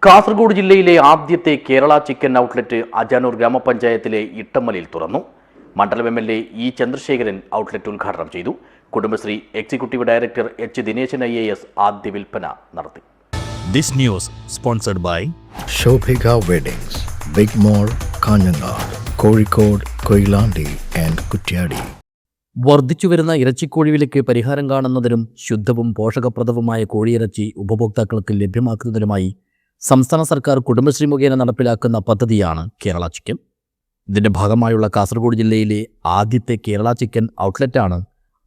കാസർഗോഡ് ജില്ലയിലെ ആദ്യത്തെ Kerala chicken outlet Ajanur ഗ്രാമപഞ്ചായത്തിലെ ഇട്ടമ്മലിൽ തുറന്നു. മണ്ഡലം എം.എൽ.എ. ഇ. ചന്ദ്രശേഖരൻ ഔട്ട്ലെറ്റ് ഉദ്ഘാടനം ചെയ്തു. Kudumbashree executive director H. Dineshan IAS ആദ്യ വിൽപ്പന നടത്തി. This news sponsored by Shobhika Weddings, Big Mall, Kanyanad, Kozhikode, Koilandi and Kutyadi. വർദ്ധിച്ചുവരുന്ന ഇറച്ചിക്കോഴി വിലയ്ക്ക് പരിഹാരം കാണുന്നതിനും ശുദ്ധവും പോഷകപ്രദവുമായ കോഴിയിറച്ചി ഉപഭോക്താക്കൾക്ക് ലഭ്യമാക്കുന്നതിനുമായി സംസ്ഥാന സർക്കാർ കുടുംബശ്രീ മുഖേന നടപ്പിലാക്കുന്ന പദ്ധതിയാണ് കേരള ചിക്കൻ. ഇതിന്റെ ഭാഗമായുള്ള കാസർഗോഡ് ജില്ലയിലെ ആദ്യത്തെ കേരള ചിക്കൻ ഔട്ട്ലെറ്റാണ്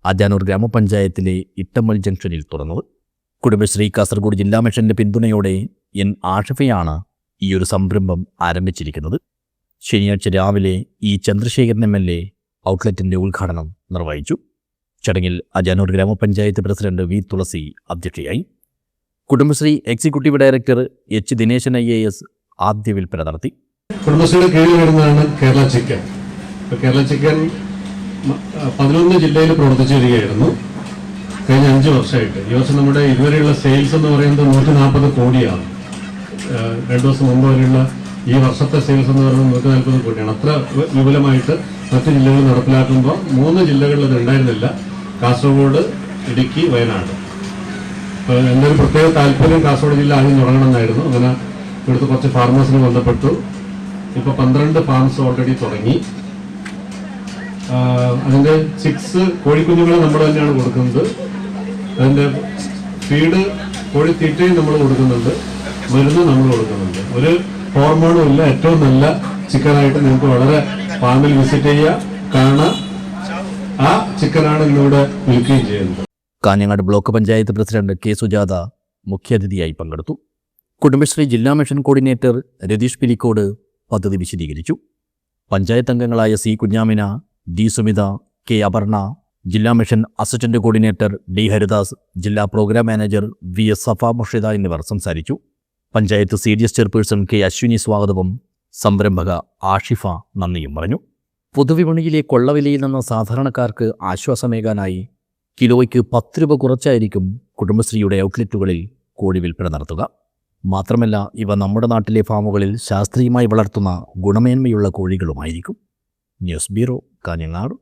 അജാനൂർ ഗ്രാമപഞ്ചായത്തിലെ ഇട്ടമ്മൽ ജംഗ്ഷനിൽ തുറന്നത്. കുടുംബശ്രീ കാസർഗോഡ് ജില്ലാ മിഷന്റെ പിന്തുണയോടെ N. ആഷിഫയാണ് ഈയൊരു സംരംഭം ആരംഭിച്ചിരിക്കുന്നത്. ശനിയാഴ്ച രാവിലെ ഇ. ചന്ദ്രശേഖരൻ MLA ഔട്ട്ലെറ്റിന്റെ ഉദ്ഘാടനം നിർവഹിച്ചു. ചടങ്ങിൽ അജാനൂർ ഗ്രാമപഞ്ചായത്ത് പ്രസിഡന്റ് വി. തുളസി അധ്യക്ഷയായി. Kudumbashree executive director H. Dineshan IAS ആദ്യ വിൽപ്പന നടത്തി. കുടുംബശ്രീയുടെ കീഴിൽ വരുന്നതാണ് കേരള ചിക്കൻ. കേരള ചിക്കൻ 11 ജില്ലയിൽ പ്രവർത്തിച്ചു വരികയായിരുന്നു കഴിഞ്ഞ 5 വർഷമായിട്ട്. ഈ വർഷം നമ്മുടെ ഇതുവരെയുള്ള സെയിൽസ് എന്ന് പറയുന്നത് 140 കോടിയാണ്. 2 ദിവസം മുമ്പ് വരെയുള്ള ഈ വർഷത്തെ സെയിൽസ് എന്ന് പറയുന്നത് 140 കോടിയാണ്. അത്ര വിപുലമായിട്ട് മറ്റ് ജില്ലകൾ നടപ്പിലാക്കുമ്പോൾ 3 ജില്ലകളിൽ അത് ഉണ്ടായിരുന്നില്ല: കാസർഗോഡ്, ഇടുക്കി, വയനാട്. എൻ്റെ ഒരു പ്രത്യേക താല്പര്യം കാസർഗോഡ് ജില്ല ആദ്യം തുടങ്ങണമെന്നായിരുന്നു. അങ്ങനെ ഇവിടുത്തെ കുറച്ച് ഫാർമേഴ്സിനെ ബന്ധപ്പെട്ടു. ഇപ്പോൾ 12 ഫാംസ് ഓൾറെഡി തുടങ്ങി. അതിൻ്റെ ചിക്സ് കോഴിക്കുഞ്ഞുങ്ങളെ നമ്മൾ തന്നെയാണ് കൊടുക്കുന്നത്. അതിൻ്റെ ഫീഡ് കോഴിത്തീറ്റയും നമ്മൾ കൊടുക്കുന്നുണ്ട്, മരുന്ന് നമ്മൾ കൊടുക്കുന്നുണ്ട്. ഒരു ഹോർമോണും ഇല്ല. ഏറ്റവും നല്ല ചിക്കനായിട്ട് നിങ്ങൾക്ക് വളരെ ഫാമിൽ വിസിറ്റ് ചെയ്യുക, കാണാം. ആ ചിക്കനാണ് ഇന്നിവിടെ വിൽക്കുകയും ചെയ്യുന്നത്. Kanhangad block panchayat president K. Sujatha മുഖ്യാതിഥിയായി പങ്കെടുത്തു. കുടുംബശ്രീ ജില്ലാ മിഷൻ കോർഡിനേറ്റർ രതീഷ് പിലിക്കോട് പദ്ധതി വിശദീകരിച്ചു. പഞ്ചായത്ത് അംഗങ്ങളായ C. Kunjamina, D. Sumitha, K. Aparna, ജില്ലാ mission assistant coordinator D. Haridas, ജില്ലാ പ്രോഗ്രാം മാനേജർ VS സഫ മുർഷിദ എന്നിവർ സംസാരിച്ചു. Panchayat CDS chairperson K. Ashwini സ്വാഗതവും സംരംഭക ആഷിഫ നന്ദിയും പറഞ്ഞു. പൊതുവിപണിയിലെ കൊള്ളവിലയിൽ നിന്ന് സാധാരണക്കാർക്ക് ആശ്വാസമേകാനായി കിലോയ്ക്ക് 10 രൂപ കുറച്ചായിരിക്കും കുടുംബശ്രീയുടെ ഔട്ട്ലെറ്റുകളിൽ കോഴി വിൽപ്പന നടത്തുക. മാത്രമല്ല, ഇവ നമ്മുടെ നാട്ടിലെ ഫാമുകളിൽ ശാസ്ത്രീയമായി വളർത്തുന്ന ഗുണമേന്മയുള്ള കോഴികളുമായിരിക്കും. News bureau, Kanhangad.